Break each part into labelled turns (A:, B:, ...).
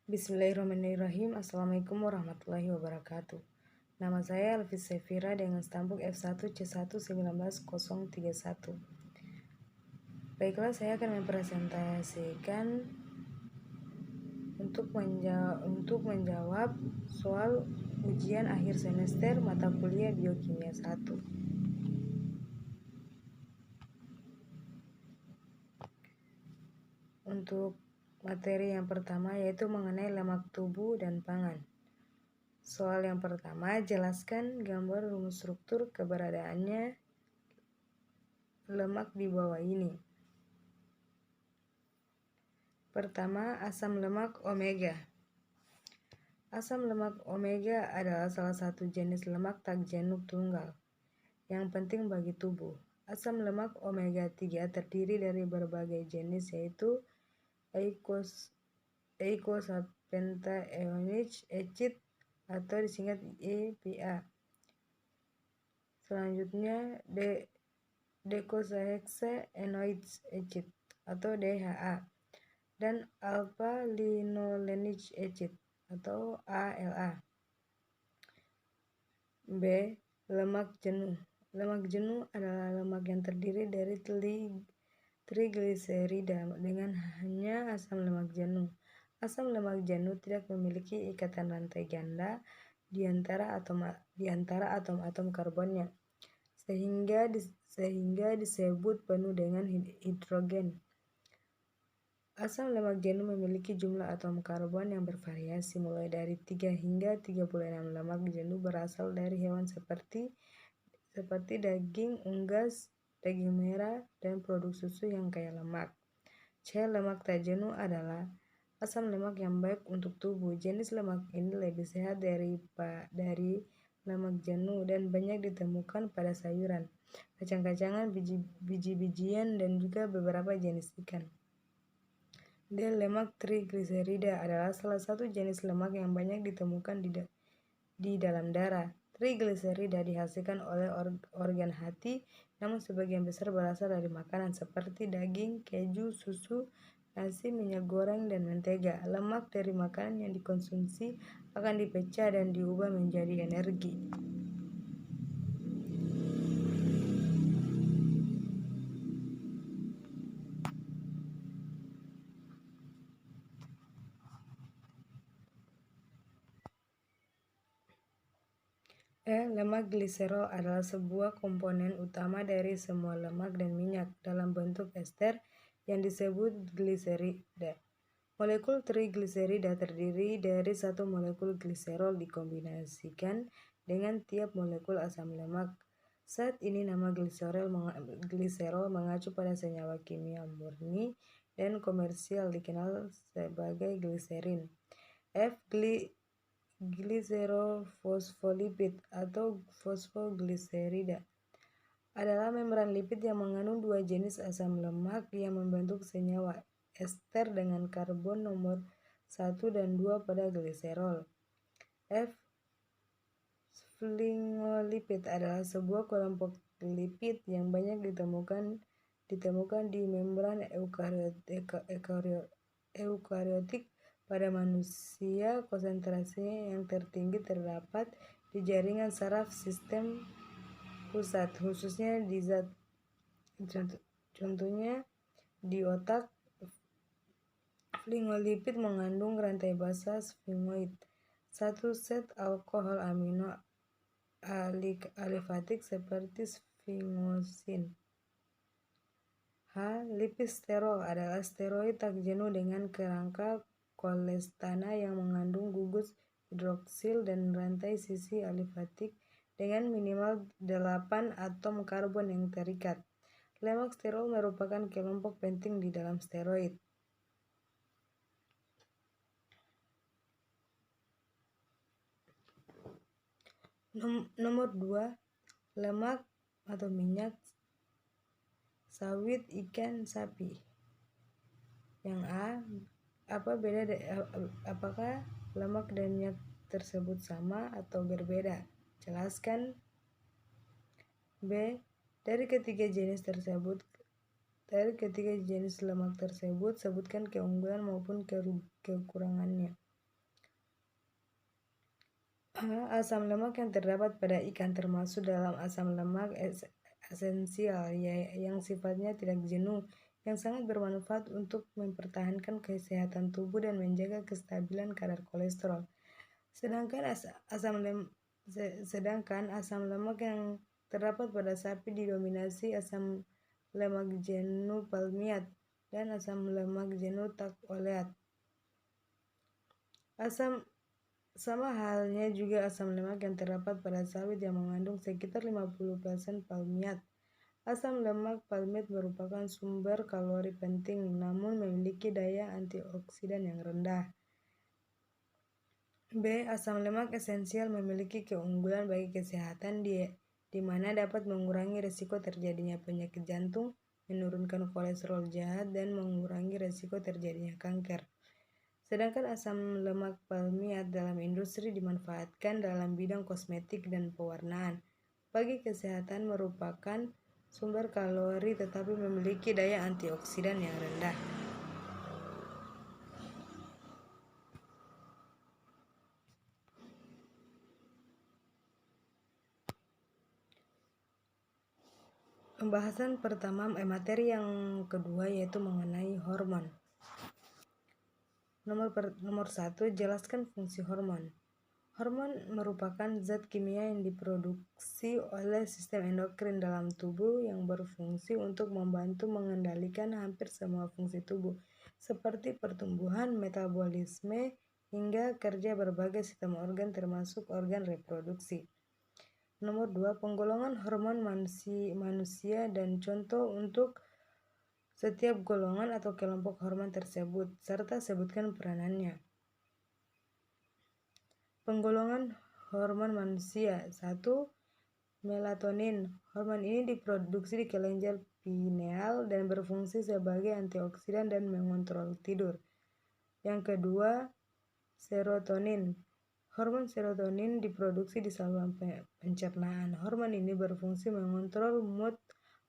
A: Bismillahirrahmanirrahim. Assalamualaikum warahmatullahi wabarakatuh. Nama saya Elvis Sefira dengan stambuk F1C1190131. Baiklah, saya akan mempresentasikan untuk menjawab soal ujian akhir semester mata kuliah Biokimia 1. Untuk materi yang pertama yaitu mengenai lemak tubuh dan pangan. Soal yang pertama, jelaskan gambar rumus struktur keberadaannya lemak di bawah ini. Pertama, asam lemak omega. Asam lemak omega adalah salah satu jenis lemak tak jenuh tunggal yang penting bagi tubuh. Asam lemak omega 3 terdiri dari berbagai jenis yaitu eicosapentaenoic acid atau disingkat EPA. Selanjutnya docosahexaenoic acid atau DHA dan alpha-linolenic acid atau ALA. B. Lemak jenuh. Lemak jenuh adalah lemak yang terdiri dari trigliserida dengan hanya asam lemak jenuh. Asam lemak jenuh tidak memiliki ikatan rantai ganda di antara atom-atom karbonnya, sehingga disebut penuh dengan hidrogen. Asam lemak jenuh memiliki jumlah atom karbon yang bervariasi mulai dari 3 hingga 36. Lemak jenuh berasal dari hewan seperti daging unggas, daging merah, dan produk susu yang kaya lemak. C. Lemak tak jenuh adalah asam lemak yang baik untuk tubuh. Jenis lemak ini lebih sehat dari lemak jenuh dan banyak ditemukan pada sayuran, kacang-kacangan, biji-bijian, dan juga beberapa jenis ikan. D. Lemak trigliserida adalah salah satu jenis lemak yang banyak ditemukan di dalam darah. Trigliserida dihasilkan oleh organ hati, namun sebagian besar berasal dari makanan seperti daging, keju, susu, nasi, minyak goreng, dan mentega. Lemak dari makanan yang dikonsumsi akan dipecah dan diubah menjadi energi. Lemak gliserol adalah sebuah komponen utama dari semua lemak dan minyak dalam bentuk ester yang disebut gliserida. Molekul trigliserida terdiri dari satu molekul gliserol dikombinasikan dengan tiap molekul asam lemak. Saat ini nama gliserol mengacu pada senyawa kimia murni dan komersial dikenal sebagai gliserin. Gliserofosfolipid atau fosfogliserida adalah membran lipid yang mengandung dua jenis asam lemak yang membentuk senyawa ester dengan karbon nomor 1 dan 2 pada gliserol. Sphingolipid adalah sebuah kelompok lipid yang banyak ditemukan di membran eukariotik. Pada manusia, konsentrasinya yang tertinggi terdapat di jaringan saraf sistem pusat, khususnya di zat, contohnya di otak. Sphingolipid mengandung rantai basa sphingoid, satu set alkohol amino alifatik seperti sphingosine. H. Lipid sterol adalah steroid tak jenuh dengan kerangka kolestana yang mengandung gugus hidroksil dan rantai sisi alifatik dengan minimal 8 atom karbon yang terikat. Lemak sterol merupakan kelompok penting di dalam steroid. Nomor 2. Lemak atau minyak sawit ikan sapi. Yang A. Apakah lemak dan minyak tersebut sama atau berbeda? Jelaskan. B. Dari ketiga jenis lemak tersebut, sebutkan keunggulan maupun kekurangannya. Asam lemak yang terdapat pada ikan termasuk dalam asam lemak esensial yang sifatnya tidak jenuh, yang sangat bermanfaat untuk mempertahankan kesehatan tubuh dan menjaga kestabilan kadar kolesterol. Sedangkan asam lemak yang terdapat pada sapi didominasi asam lemak jenuh palmiat dan asam lemak jenuh tak oleat. Sama halnya juga asam lemak yang terdapat pada sawit yang mengandung sekitar 50% palmiat. Asam lemak palmiat merupakan sumber kalori penting namun memiliki daya antioksidan yang rendah. B. Asam lemak esensial memiliki keunggulan bagi kesehatan di mana dapat mengurangi risiko terjadinya penyakit jantung, menurunkan kolesterol jahat, dan mengurangi risiko terjadinya kanker. Sedangkan asam lemak palmiat dalam industri dimanfaatkan dalam bidang kosmetik dan pewarnaan. Bagi kesehatan merupakan sumber kalori tetapi memiliki daya antioksidan yang rendah. Pembahasan pertama, materi yang kedua yaitu mengenai hormon. Nomor 1, jelaskan fungsi hormon. Hormon merupakan zat kimia yang diproduksi oleh sistem endokrin dalam tubuh yang berfungsi untuk membantu mengendalikan hampir semua fungsi tubuh, seperti pertumbuhan, metabolisme, hingga kerja berbagai sistem organ termasuk organ reproduksi. Nomor 2, penggolongan hormon manusia dan contoh untuk setiap golongan atau kelompok hormon tersebut, serta sebutkan peranannya. Penggolongan hormon manusia. 1. Melatonin. Hormon ini diproduksi di kelenjar pineal dan berfungsi sebagai antioksidan dan mengontrol tidur. Yang kedua, serotonin. Hormon serotonin diproduksi di saluran pencernaan. Hormon ini berfungsi mengontrol mood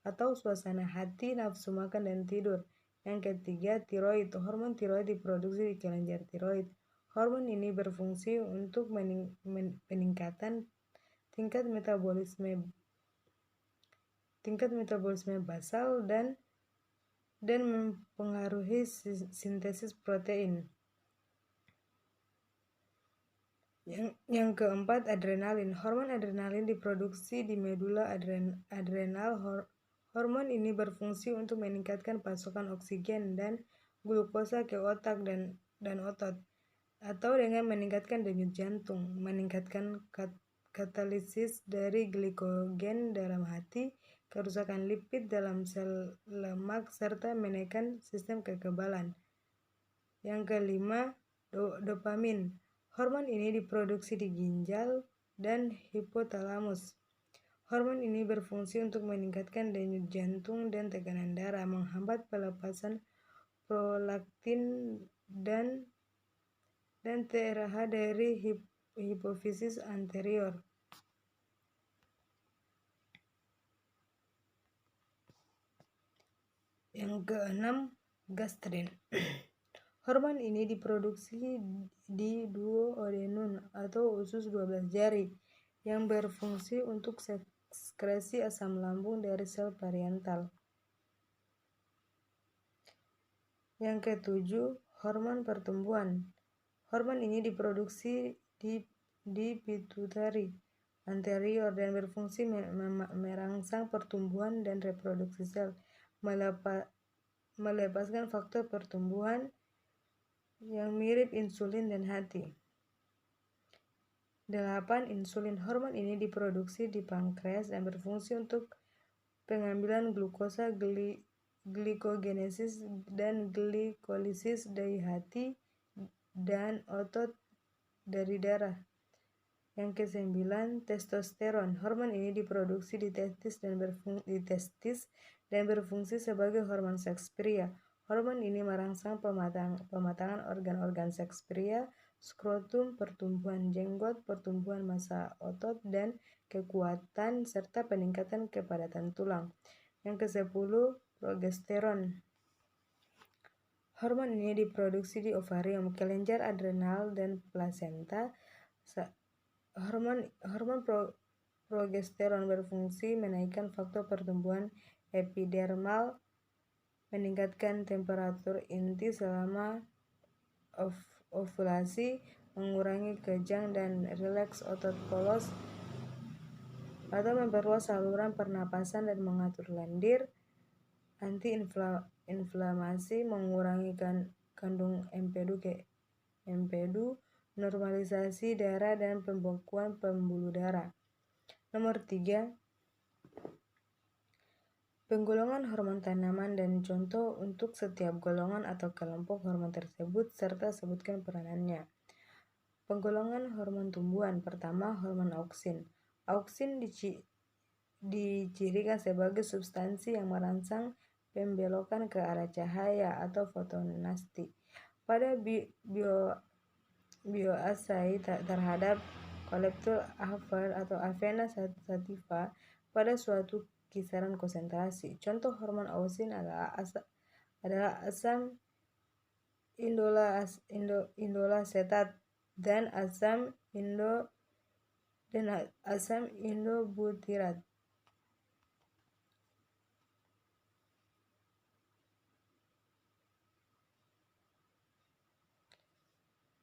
A: atau suasana hati, nafsu makan, dan tidur. Yang ketiga, tiroid. Hormon tiroid diproduksi di kelenjar tiroid. Hormon ini berfungsi untuk peningkatan tingkat metabolisme basal dan mempengaruhi sintesis protein. Yang keempat, adrenalin. Hormon adrenalin diproduksi di medula adrenal. Hormon ini berfungsi untuk meningkatkan pasokan oksigen dan glukosa ke otak dan otot, atau dengan meningkatkan denyut jantung, meningkatkan katalisis dari glikogen dalam hati, kerusakan lipid dalam sel lemak, serta menekan sistem kekebalan. Yang kelima, dopamin. Hormon ini diproduksi di ginjal dan hipotalamus. Hormon ini berfungsi untuk meningkatkan denyut jantung dan tekanan darah, menghambat pelepasan prolaktin dan TRH dari hipofisis anterior. Yang keenam, gastrin. Hormon ini diproduksi di duodenum atau usus 12 jari yang berfungsi untuk sekresi asam lambung dari sel parietal. Yang ketujuh, hormon pertumbuhan. Hormon ini diproduksi di pituitari anterior dan berfungsi merangsang pertumbuhan dan reproduksi sel, melepaskan faktor pertumbuhan yang mirip insulin dan hati. 8. Insulin. Hormon ini diproduksi di pankreas dan berfungsi untuk pengambilan glukosa, glikogenesis, dan glikolisis dari hati dan otot dari darah. Yang ke-9, testosteron. Hormon ini diproduksi di testis dan berfungsi sebagai hormon seks pria. Hormon ini merangsang pematangan organ-organ seks pria, skrotum, pertumbuhan jenggot, pertumbuhan massa otot, dan kekuatan, serta peningkatan kepadatan tulang. Yang ke-10, progesteron. Hormon ini diproduksi di ovarium, kelenjar adrenal, dan plasenta. Hormon progesteron berfungsi menaikkan faktor pertumbuhan epidermal, meningkatkan temperatur inti selama ovulasi, mengurangi kejang dan rileks otot polos, atau memperluas saluran pernapasan dan mengatur lendir, anti-inflamasi, mengurangi kandung empedu, normalisasi darah dan pembekuan pembuluh darah. Nomor 3, penggolongan hormon tanaman dan contoh untuk setiap golongan atau kelompok hormon tersebut serta sebutkan peranannya. Penggolongan hormon tumbuhan. Pertama, hormon auksin. Auksin dicirikan sebagai substansi yang merangsang pembelokan ke arah cahaya atau fotonasti pada bioasai terhadap kolektor Hafer atau Avena sativa pada suatu kisaran konsentrasi. Contoh hormon auksin adalah asam indolasetat dan asam indobutirat.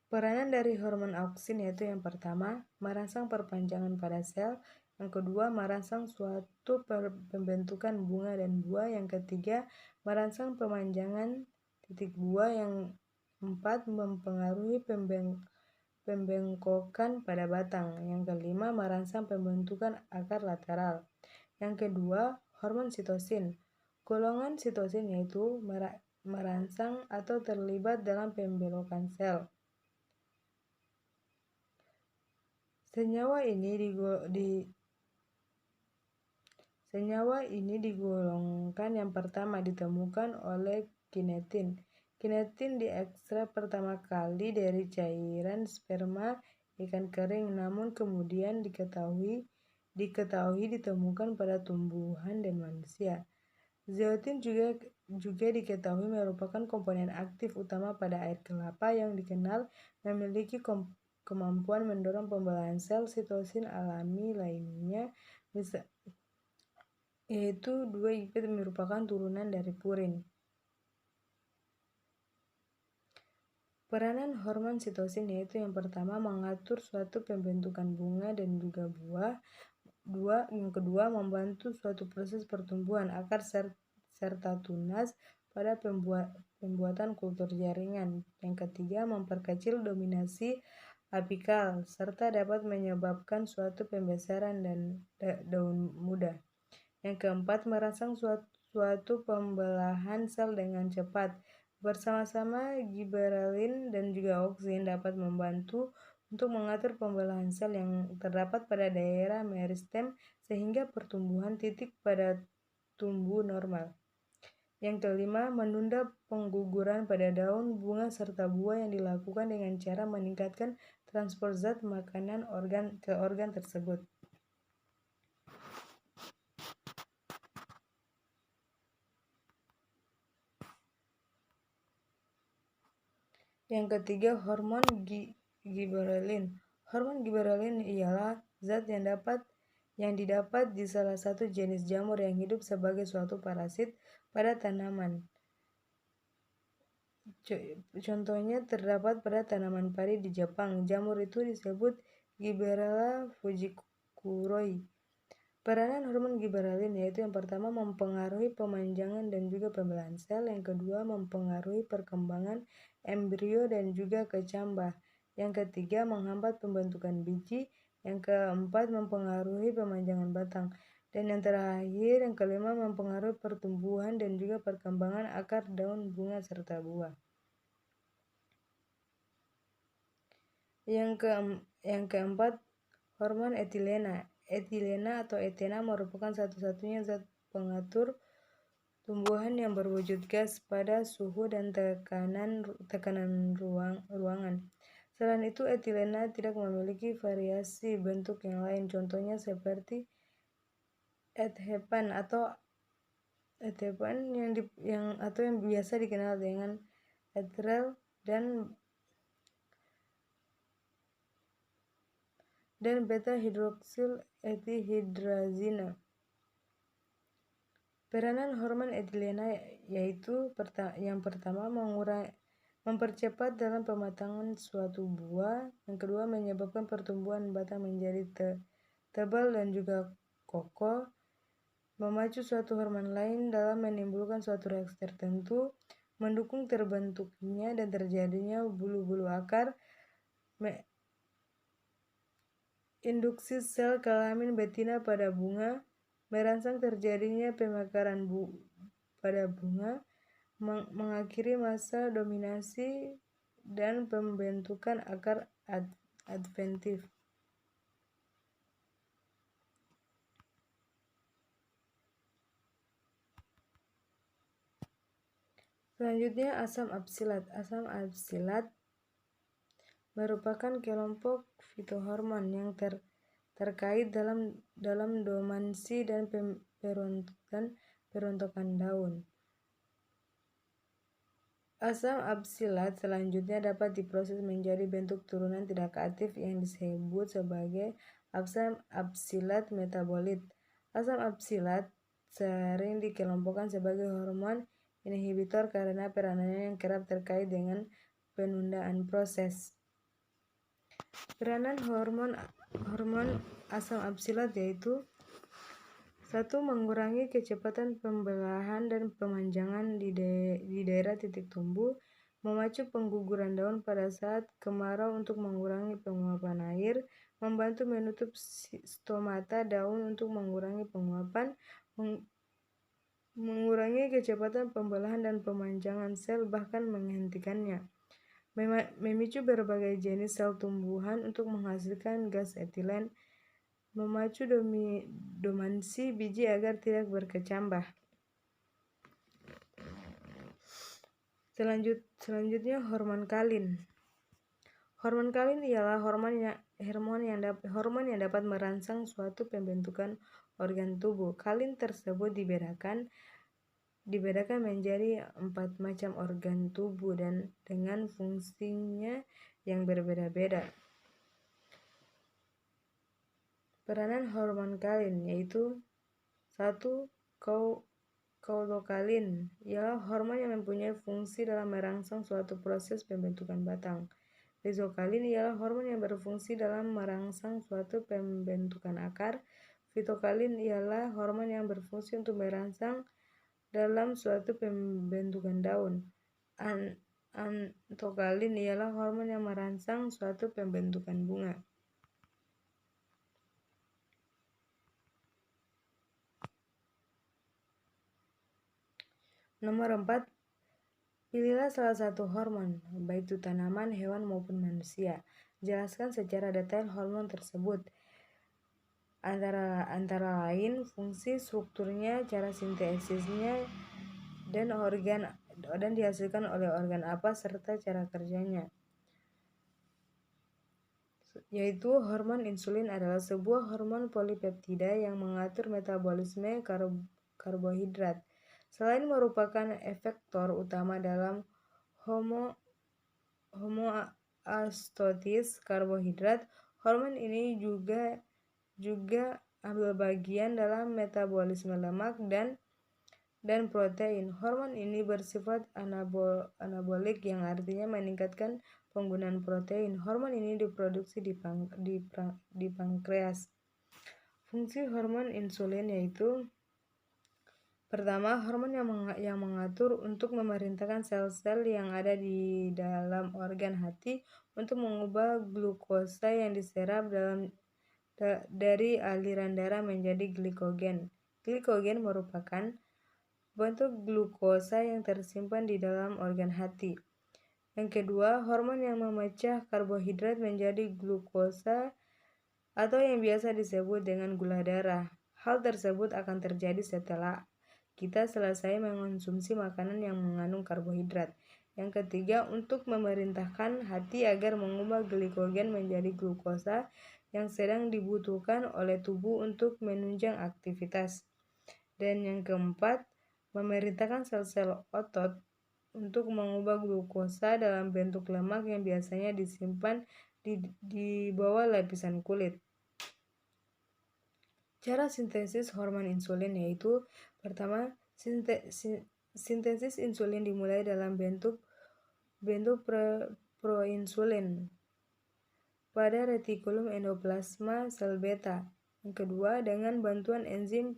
A: Peranan dari hormon auksin yaitu yang pertama, merangsang perpanjangan pada sel, yang kedua, merangsang suatu pembentukan bunga dan buah, yang ketiga, merangsang pemanjangan titik buah, yang keempat, mempengaruhi pembengkokan pada batang, yang kelima, merangsang pembentukan akar lateral. Yang kedua, hormon sitosin. Golongan sitosin yaitu merangsang atau terlibat dalam pembelokan sel. Senyawa ini digolongkan yang pertama ditemukan oleh kinetin. Kinetin diekstrak pertama kali dari cairan sperma ikan kering, namun kemudian diketahui ditemukan pada tumbuhan dan manusia. Zeotin juga diketahui merupakan komponen aktif utama pada air kelapa yang dikenal memiliki kemampuan mendorong pembelahan sel. Sitosin alami lainnya yaitu 2-IP merupakan turunan dari purin. Peranan hormon sitosin yaitu yang pertama mengatur suatu pembentukan bunga dan juga buah. Yang kedua, membantu suatu proses pertumbuhan akar serta tunas pada pembuatan kultur jaringan. Yang ketiga, memperkecil dominasi apikal serta dapat menyebabkan suatu pembesaran dan daun muda. Yang keempat, merangsang suatu pembelahan sel dengan cepat. Bersama-sama giberelin dan juga auksin dapat membantu untuk mengatur pembelahan sel yang terdapat pada daerah meristem sehingga pertumbuhan titik pada tumbuh normal. Yang kelima, menunda pengguguran pada daun, bunga, serta buah yang dilakukan dengan cara meningkatkan transport zat makanan ke organ tersebut. Yang ketiga, hormon giberelin. Hormon giberelin ialah zat yang didapat di salah satu jenis jamur yang hidup sebagai suatu parasit pada tanaman. Contohnya terdapat pada tanaman padi di Jepang. Jamur itu disebut Gibberella fujikuroi. Peranan hormon giberelin yaitu yang pertama mempengaruhi pemanjangan dan juga pembelahan sel, yang kedua mempengaruhi perkembangan embrio dan juga kecambah, yang ketiga menghambat pembentukan biji, yang keempat mempengaruhi pemanjangan batang, dan yang terakhir yang kelima mempengaruhi pertumbuhan dan juga perkembangan akar, daun, bunga, serta buah. Yang keempat, hormon etilena. Etilena atau etena merupakan satu-satunya zat pengatur tumbuhan yang berwujud gas pada suhu dan tekanan ruangan. Selain itu, etilena tidak memiliki variasi bentuk yang lain, contohnya seperti ethhepan yang biasa dikenal dengan etrel dan beta-hidroksil etihidrazina. Peranan hormon etilena yaitu yang pertama mempercepat dalam pematangan suatu buah, yang kedua menyebabkan pertumbuhan batang menjadi tebal dan juga kokoh, memacu suatu hormon lain dalam menimbulkan suatu reaksi tertentu, mendukung terbentuknya dan terjadinya bulu-bulu akar, induksi sel kelamin betina pada bunga, merangsang terjadinya pemekaran pada bunga, mengakhiri masa dominasi, dan pembentukan akar adventif. Selanjutnya asam absilat. Asam absilat merupakan kelompok fitohormon yang terkait dalam domansi dan perontokan daun. Asam absilat selanjutnya dapat diproses menjadi bentuk turunan tidak aktif yang disebut sebagai asam absilat metabolit. Asam absilat sering dikelompokkan sebagai hormon inhibitor karena peranannya yang kerap terkait dengan penundaan proses. Peranan hormon asam absilat yaitu 1. Mengurangi kecepatan pembelahan dan pemanjangan di daerah titik tumbuh, memacu pengguguran daun pada saat kemarau untuk mengurangi penguapan air, membantu menutup stomata daun untuk mengurangi penguapan, mengurangi kecepatan pembelahan dan pemanjangan sel bahkan menghentikannya, memicu berbagai jenis sel tumbuhan untuk menghasilkan gas etilen, memacu domansi biji agar tidak berkecambah. Selanjutnya hormon kalin. Hormon kalin ialah hormon yang dapat merangsang suatu pembentukan organ tubuh. Kalin tersebut dibedakan menjadi 4 macam organ tubuh dan dengan fungsinya yang berbeda-beda. Peranan hormon kalin yaitu 1. Kautokalin ialah hormon yang mempunyai fungsi dalam merangsang suatu proses pembentukan batang. Rizokalin ialah hormon yang berfungsi dalam merangsang suatu pembentukan akar. Fitokalin ialah hormon yang berfungsi untuk merangsang dalam suatu pembentukan daun. Antokalin ialah hormon yang merangsang suatu pembentukan bunga. Nomor 4. Pilihlah salah satu hormon, baik itu tanaman, hewan maupun manusia. Jelaskan secara detail hormon tersebut. Antara lain fungsi, strukturnya, cara sintesisnya, dan dihasilkan oleh organ apa serta cara kerjanya. Yaitu hormon insulin adalah sebuah hormon polipeptida yang mengatur metabolisme karbohidrat. Selain merupakan efektor utama dalam homeostasis karbohidrat, hormon ini juga ambil bagian dalam metabolisme lemak dan protein. Hormon ini bersifat anabolik yang artinya meningkatkan penggunaan protein. Hormon ini diproduksi di pankreas. Fungsi hormon insulin yaitu pertama, hormon yang mengatur untuk memerintahkan sel-sel yang ada di dalam organ hati untuk mengubah glukosa yang diserap dari aliran darah menjadi glikogen. Glikogen merupakan bentuk glukosa yang tersimpan di dalam organ hati. Yang kedua, hormon yang memecah karbohidrat menjadi glukosa atau yang biasa disebut dengan gula darah. Hal tersebut akan terjadi setelah kita selesai mengonsumsi makanan yang mengandung karbohidrat. Yang ketiga, untuk memerintahkan hati agar mengubah glikogen menjadi glukosa yang sedang dibutuhkan oleh tubuh untuk menunjang aktivitas. Dan yang keempat, memerintahkan sel-sel otot untuk mengubah glukosa dalam bentuk lemak yang biasanya disimpan di bawah lapisan kulit. Cara sintesis hormon insulin yaitu pertama, sintesis insulin dimulai dalam bentuk proinsulin pada retikulum endoplasma sel beta. Yang kedua, dengan bantuan enzim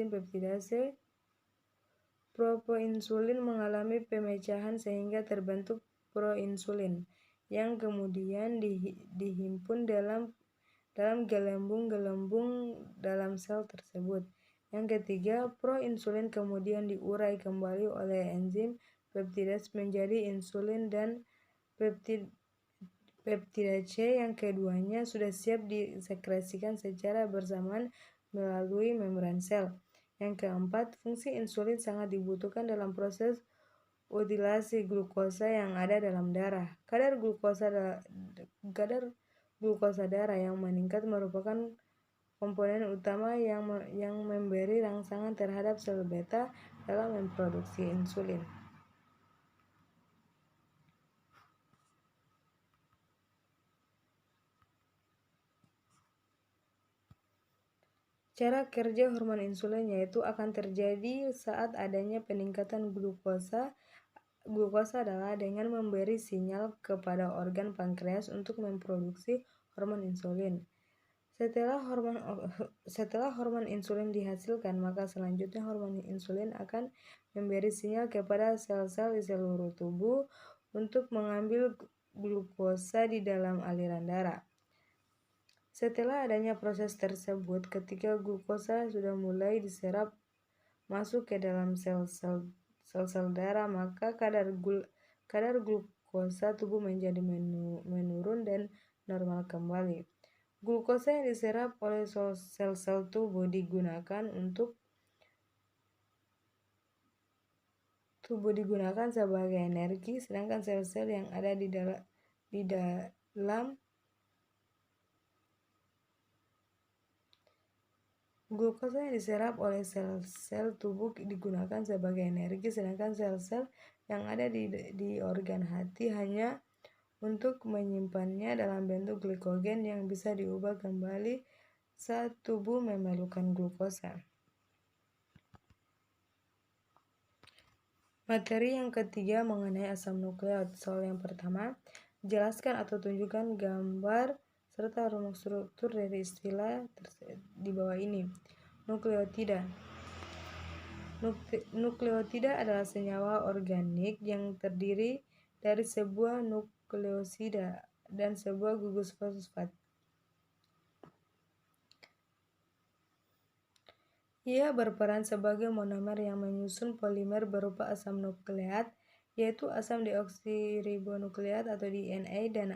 A: peptidase, proinsulin mengalami pemecahan sehingga terbentuk proinsulin yang kemudian dihimpun dalam gelembung-gelembung dalam sel tersebut. Yang ketiga, proinsulin kemudian diurai kembali oleh enzim peptidase menjadi insulin dan peptida C yang keduanya sudah siap disekresikan secara bersamaan melalui membran sel. Yang keempat, fungsi insulin sangat dibutuhkan dalam proses utilasi glukosa yang ada dalam darah. Kadar glukosa darah yang meningkat merupakan komponen utama yang memberi rangsangan terhadap sel beta dalam memproduksi insulin. Cara kerja hormon insulin yaitu akan terjadi saat adanya peningkatan glukosa darah dengan memberi sinyal kepada organ pankreas untuk memproduksi hormon insulin. Setelah hormon insulin dihasilkan, maka selanjutnya hormon insulin akan memberi sinyal kepada sel-sel di seluruh tubuh untuk mengambil glukosa di dalam aliran darah. Setelah adanya proses tersebut, ketika glukosa sudah mulai diserap masuk ke dalam sel-sel darah, maka kadar glukosa tubuh menjadi menurun dan normal kembali. Glukosa yang diserap oleh sel-sel tubuh digunakan sebagai energi, sedangkan sel-sel yang ada di dalam glukosa yang diserap oleh sel-sel tubuh digunakan sebagai energi, sedangkan sel-sel yang ada di organ hati hanya untuk menyimpannya dalam bentuk glikogen yang bisa diubah kembali saat tubuh memerlukan glukosa. Materi yang ketiga mengenai asam nukleot. Soal yang pertama, jelaskan atau tunjukkan gambar serta rumus struktur dari istilah di bawah ini. Nukleotida. Nukleotida adalah senyawa organik yang terdiri dari sebuah nukleosida dan sebuah gugus fosfat. Ia berperan sebagai monomer yang menyusun polimer berupa asam nukleat, yaitu asam deoksiribonukleat atau DNA dan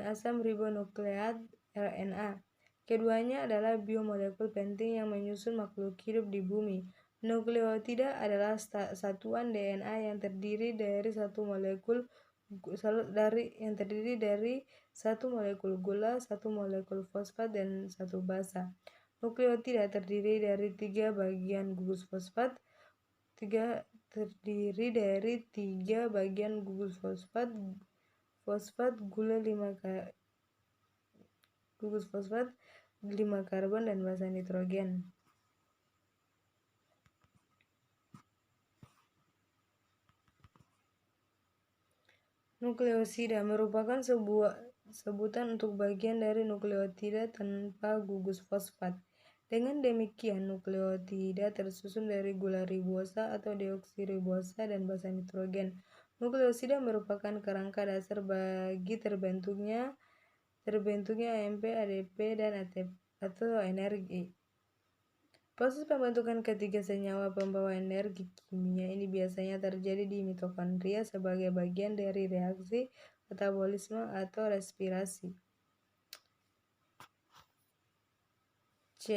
A: asam ribonukleat RNA. Keduanya adalah biomolekul penting yang menyusun makhluk hidup di bumi. Nukleotida adalah satuan DNA yang terdiri dari satu molekul gula, satu molekul fosfat, dan satu basa. Nukleotida terdiri dari 3 bagian gugus fosfat, gula 5 karbon dan basa nitrogen. Nukleosida merupakan sebutan untuk bagian dari nukleotida tanpa gugus fosfat. Dengan demikian, nukleotida tersusun dari gula ribosa atau deoksiribosa dan basa nitrogen. Nukleosida merupakan kerangka dasar bagi terbentuknya AMP, ADP, dan ATP atau energi. Proses pembentukan ketiga senyawa pembawa energi kimia ini biasanya terjadi di mitokondria sebagai bagian dari reaksi metabolisme atau respirasi. C.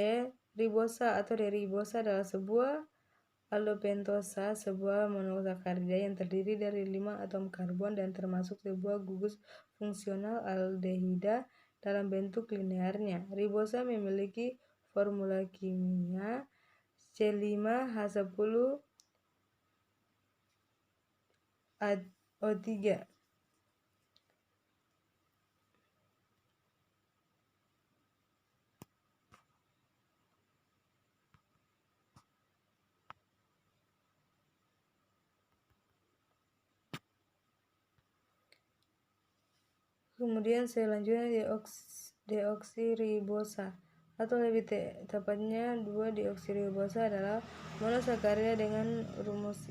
A: Ribosa atau deribosa adalah sebuah aldopentosa, sebuah monosakarida yang terdiri dari 5 atom karbon dan termasuk sebuah gugus fungsional aldehida dalam bentuk linearnya. Ribosa memiliki formula kimia C5H10O3. Kemudian selanjutnya deoksiribosa, atau lebih tepatnya 2-deoksiribosa adalah monosakarida dengan rumus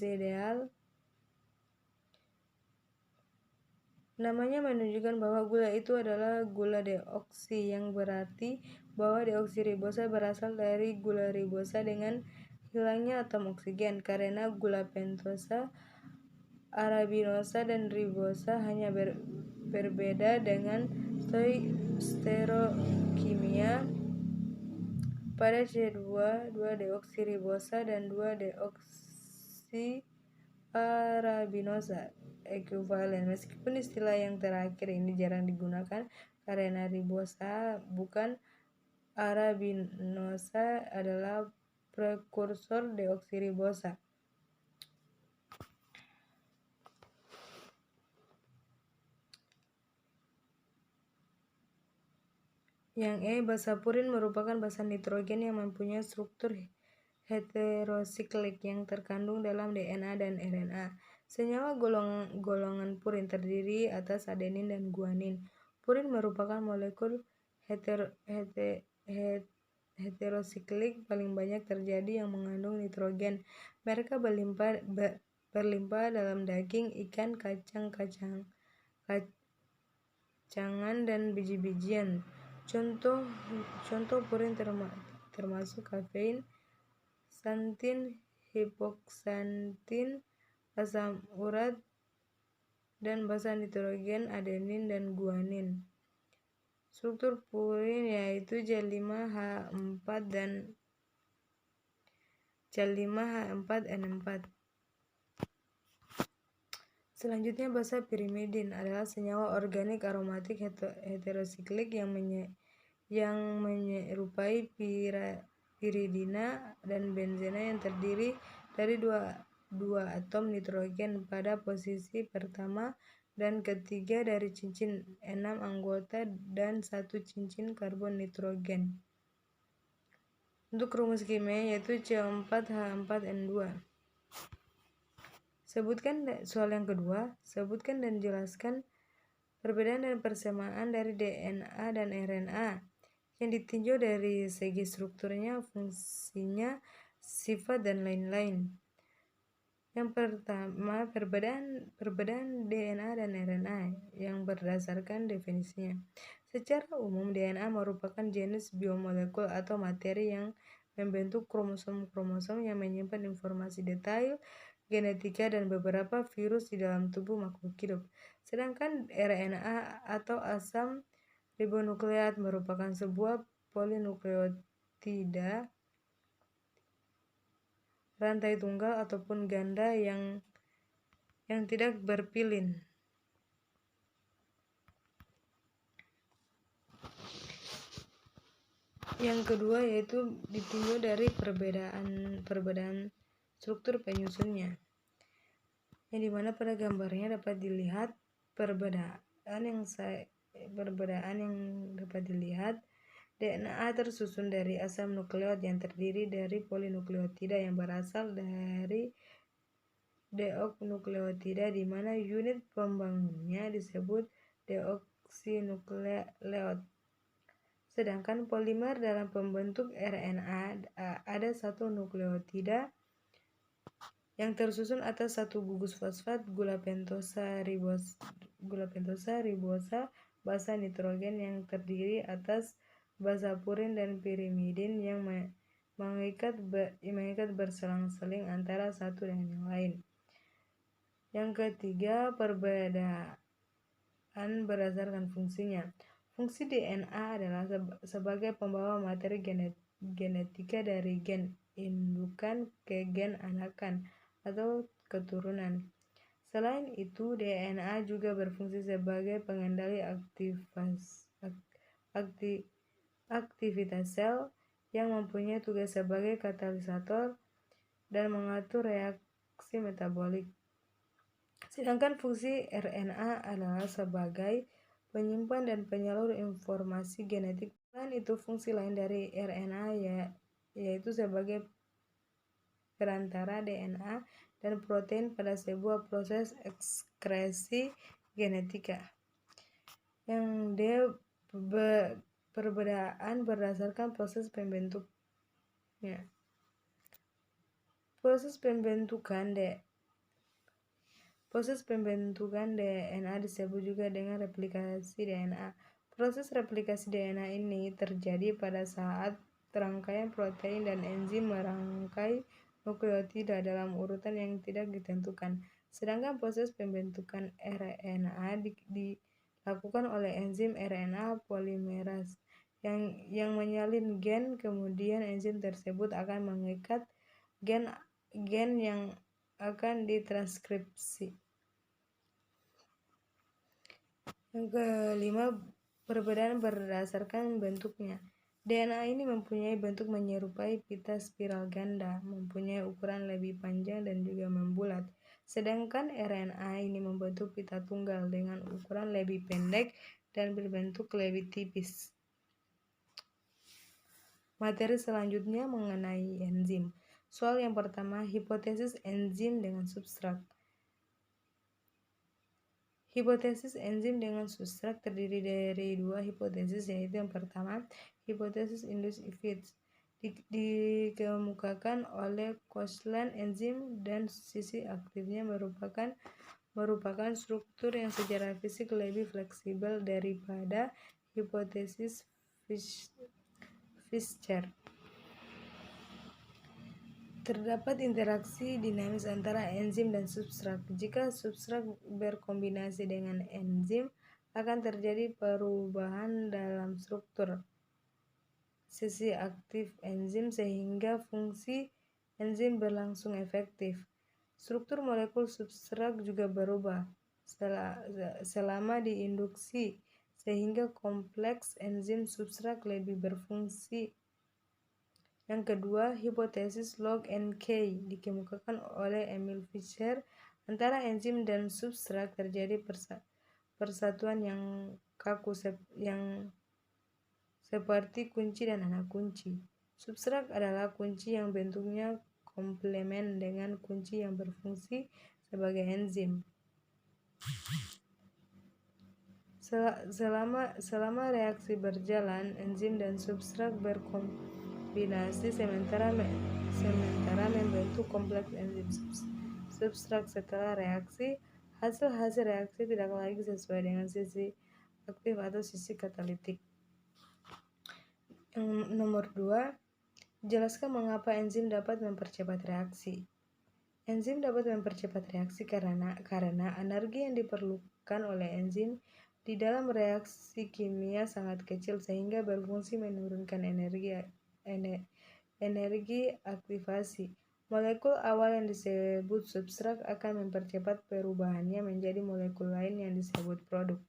A: ideal. Namanya menunjukkan bahwa gula itu adalah gula deoksi, yang berarti bahwa deoksiribosa berasal dari gula ribosa dengan hilangnya atom oksigen. Karena gula pentosa, arabinosa, dan ribosa hanya berbeda dengan stereokimia pada C2, 2-deoksiribosa dan 2-deoksiarabinosa ekuivalen. Meskipun istilah yang terakhir ini jarang digunakan karena ribosa bukan arabinosa adalah prekursor deoksiribosa. Yang basa purin merupakan basa nitrogen yang mempunyai struktur heterosiklik yang terkandung dalam DNA dan RNA. Senyawa golongan purin terdiri atas adenin dan guanin. Purin merupakan molekul heterosiklik paling banyak terjadi yang mengandung nitrogen. Mereka berlimpah dalam daging, ikan, kacangan, dan biji-bijian. Contoh purin termasuk kafein, xanthin, hipoksantin, asam urat, dan basa nitrogen adenin dan guanin. Struktur purin yaitu C5H4 dan C5H4N4. Selanjutnya, basa pirimidin adalah senyawa organik aromatik heterosiklik yang menyerupai piridina dan benzena yang terdiri dari dua atom nitrogen pada posisi pertama dan ketiga dari cincin 6 anggota dan 1 cincin karbon nitrogen. Untuk rumus kimia yaitu C4H4N2. Soal yang kedua, sebutkan dan jelaskan perbedaan dan persamaan dari DNA dan RNA yang ditinjau dari segi strukturnya, fungsinya, sifat, dan lain-lain. Yang pertama, perbedaan DNA dan RNA yang berdasarkan definisinya. Secara umum, DNA merupakan jenis biomolekul atau materi yang membentuk kromosom-kromosom yang menyimpan informasi detail genetika dan beberapa virus di dalam tubuh makhluk hidup. Sedangkan RNA atau asam ribonukleat merupakan sebuah polinukleotida rantai tunggal ataupun ganda yang tidak berpilin. Yang kedua yaitu ditinjau dari perbedaan struktur penyusunnya, yang dimana pada gambarnya dapat dilihat perbedaan yang dapat dilihat. DNA tersusun dari asam nukleot yang terdiri dari polinukleotida yang berasal dari deoknukleotida, di mana unit pembangunnya disebut deoksinukleot. Sedangkan polimer dalam pembentuk RNA ada satu nukleotida yang tersusun atas satu gugus fosfat gula pentosa ribosa basa nitrogen yang terdiri atas basa purin dan pirimidin yang mengikat berselang-seling antara satu dengan yang lain. Yang ketiga, perbedaan berdasarkan fungsinya. Fungsi DNA adalah sebagai pembawa materi genetika dari gen indukan ke gen anakan atau keturunan. Selain itu, DNA juga berfungsi sebagai pengendali aktivitas sel yang mempunyai tugas sebagai katalisator dan mengatur reaksi metabolik. Sedangkan fungsi RNA adalah sebagai penyimpan dan penyalur informasi genetik. Selain itu, fungsi lain dari RNA yaitu sebagai perantara DNA dan protein pada sebuah proses ekskresi genetika. Yang D. Perbedaan berdasarkan proses pembentuknya. Proses pembentukan DNA disebut juga dengan replikasi DNA. Proses replikasi DNA ini terjadi pada saat rangkaian protein dan enzim merangkai nukleotida dalam urutan yang tidak ditentukan. Sedangkan proses pembentukan RNA dilakukan oleh enzim RNA polimerase yang menyalin gen, kemudian enzim tersebut akan mengikat gen yang akan ditranskripsi. Yang kelima, perbedaan berdasarkan bentuknya. DNA ini mempunyai bentuk menyerupai pita spiral ganda, mempunyai ukuran lebih panjang dan juga membulat. Sedangkan RNA ini membentuk pita tunggal dengan ukuran lebih pendek dan berbentuk lebih tipis. Materi selanjutnya mengenai enzim. Soal yang pertama, hipotesis enzim dengan substrat. Hipotesis enzim dengan substrat terdiri dari dua hipotesis, yaitu yang pertama, hipotesis induced effects dikemukakan oleh Koshland. Enzim dan sisi aktifnya merupakan struktur yang secara fisik lebih fleksibel daripada hipotesis Fischer. Terdapat interaksi dinamis antara enzim dan substrat. Jika substrat berkombinasi dengan enzim, akan terjadi perubahan dalam struktur sisi aktif enzim sehingga fungsi enzim berlangsung efektif. Struktur molekul substrat juga berubah selama diinduksi, sehingga kompleks enzim substrat lebih berfungsi. Yang kedua, hipotesis log NK dikemukakan oleh Emil Fischer. Antara enzim dan substrat terjadi persatuan yang kaku yang seperti kunci dan anak kunci. Substrat adalah kunci yang bentuknya komplemen dengan kunci yang berfungsi sebagai enzim. Selama reaksi berjalan, enzim dan substrat berkombinasi sementara membentuk kompleks enzim substrat. Setelah reaksi, hasil reaksi tidak lagi sesuai dengan sisi aktif atau sisi katalitik. Yang nomor 2, jelaskan mengapa enzim dapat mempercepat reaksi. Enzim dapat mempercepat reaksi karena energi yang diperlukan oleh enzim di dalam reaksi kimia sangat kecil sehingga berfungsi menurunkan energi aktivasi. Molekul awal yang disebut substrat akan mempercepat perubahannya menjadi molekul lain yang disebut produk.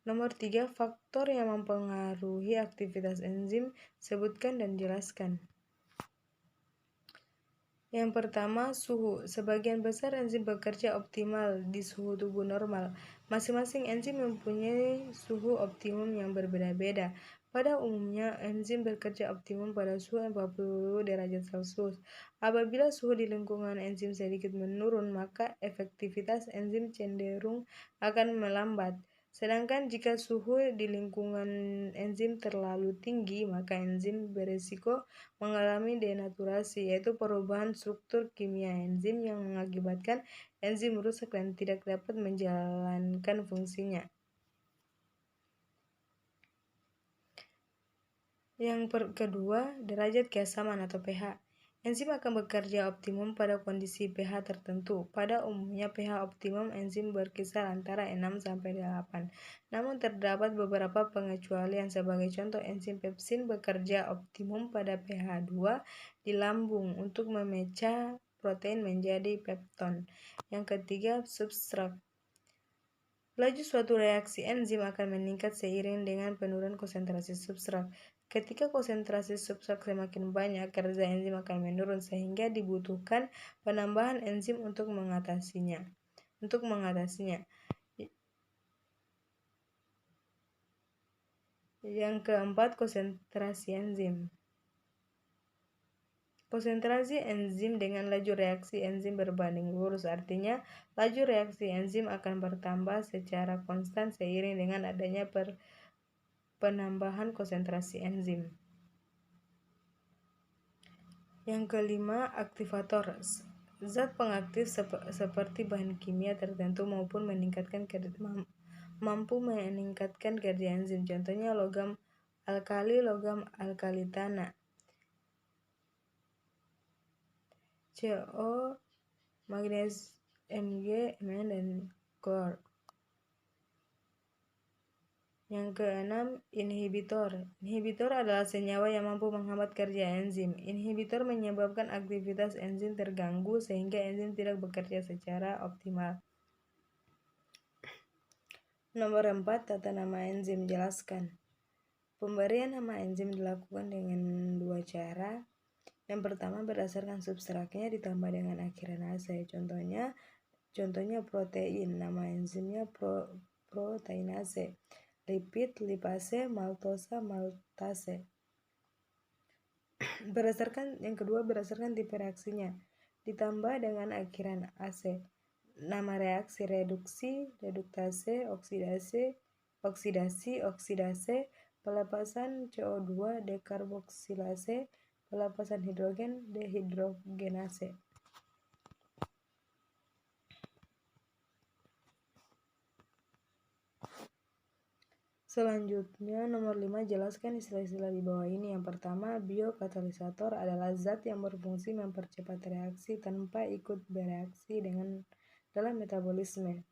A: Nomor 3, faktor yang mempengaruhi aktivitas enzim, sebutkan dan jelaskan. Yang pertama, suhu. Sebagian besar enzim bekerja optimal di suhu tubuh normal. Masing-masing enzim mempunyai suhu optimum yang berbeda-beda. Pada umumnya, enzim bekerja optimum pada suhu 40 derajat Celcius. Apabila suhu di lingkungan enzim sedikit menurun, maka efektivitas enzim cenderung akan melambat. Sedangkan jika suhu di lingkungan enzim terlalu tinggi, maka enzim berisiko mengalami denaturasi, yaitu perubahan struktur kimia enzim yang mengakibatkan enzim rusak dan tidak dapat menjalankan fungsinya. Yang kedua, derajat keasaman atau pH. Enzim akan bekerja optimum pada kondisi pH tertentu. Pada umumnya pH optimum enzim berkisar antara 6-8. Namun terdapat beberapa pengecualian. Sebagai contoh, enzim pepsin bekerja optimum pada pH 2 di lambung untuk memecah protein menjadi pepton. Yang ketiga, substrat. Laju suatu reaksi enzim akan meningkat seiring dengan penurunan konsentrasi substrat. Ketika konsentrasi substrat semakin banyak, kerja enzim akan menurun sehingga dibutuhkan penambahan enzim untuk mengatasinya. Yang keempat, konsentrasi enzim. Konsentrasi enzim dengan laju reaksi enzim berbanding lurus, artinya laju reaksi enzim akan bertambah secara konstan seiring dengan adanya penambahan konsentrasi enzim. Yang kelima, aktivator. Zat pengaktif seperti bahan kimia tertentu mampu meningkatkan kerja enzim. Contohnya logam alkali tanah, CO, magnesium, Mg, Mn, dan klor. Yang keenam, inhibitor. Inhibitor adalah senyawa yang mampu menghambat kerja enzim. Inhibitor menyebabkan aktivitas enzim terganggu sehingga enzim tidak bekerja secara optimal. Nomor 4, tata nama enzim. Jelaskan. Pemberian nama enzim dilakukan dengan 2 cara. Yang pertama, berdasarkan substratnya ditambah dengan akhiran ase. Contohnya protein, nama enzimnya proteinase. Lipid, lipase, maltosa, maltase. Yang kedua, berdasarkan tipe reaksinya ditambah dengan akhiran ase. Nama reaksi reduksi, reduktase, oksidasi, pelepasan CO2, dekarboksilase, pelepasan hidrogen, dehidrogenase. Selanjutnya, nomor 5, jelaskan istilah-istilah di bawah ini. Yang pertama, biokatalisator adalah zat yang berfungsi mempercepat reaksi tanpa ikut bereaksi dalam metabolisme.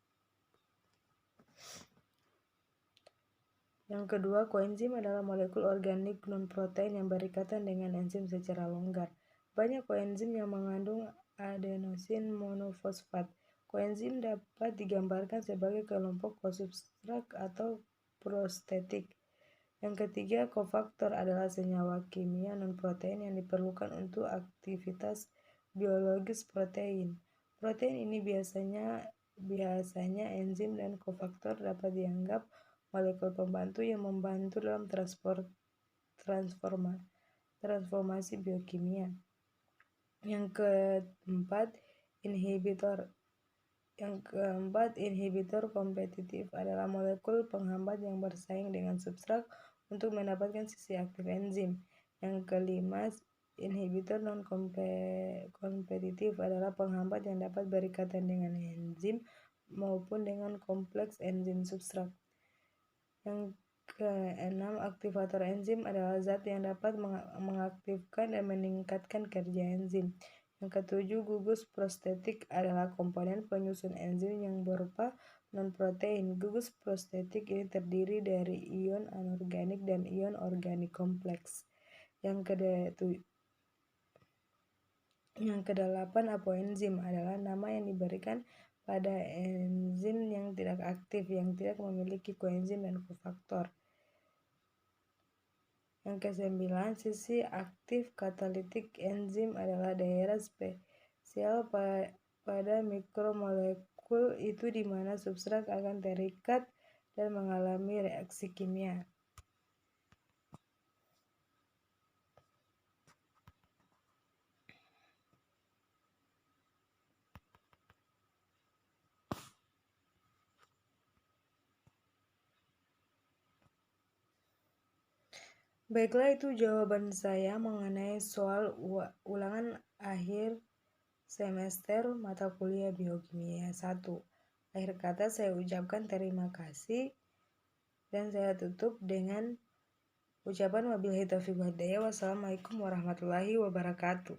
A: Yang kedua, koenzim adalah molekul organik non-protein yang berikatan dengan enzim secara longgar. Banyak koenzim yang mengandung adenosin monofosfat. Koenzim dapat digambarkan sebagai kelompok kosubstrat atau prostetik. Yang ketiga, kofaktor adalah senyawa kimia non-protein yang diperlukan untuk aktivitas biologis protein. Protein ini biasanya enzim dan kofaktor dapat dianggap molekul pembantu yang membantu dalam transformasi biokimia. Yang keempat, inhibitor kompetitif adalah molekul penghambat yang bersaing dengan substrat untuk mendapatkan sisi aktif enzim. Yang kelima, inhibitor non-kompetitif adalah penghambat yang dapat berikatan dengan enzim maupun dengan kompleks enzim substrat. Yang keenam, aktivator enzim adalah zat yang dapat mengaktifkan dan meningkatkan kerja enzim. Yang ketujuh, gugus prostetik adalah komponen penyusun enzim yang berupa non-protein. Gugus prostetik ini terdiri dari ion anorganik dan ion organik kompleks. Yang kedelapan, apoenzim adalah nama yang diberikan pada enzim yang tidak aktif, yang tidak memiliki koenzim dan kofaktor. Yang kesembilan, sisi aktif katalitik enzim adalah daerah spesial pada mikromolekul itu di mana substrat akan terikat dan mengalami reaksi kimia. Baiklah, itu jawaban saya mengenai soal ulangan akhir semester mata kuliah biokimia 1. Akhir kata saya ucapkan terima kasih dan saya tutup dengan ucapan wabillahi taufiq wal hidayah. Wassalamualaikum warahmatullahi wabarakatuh.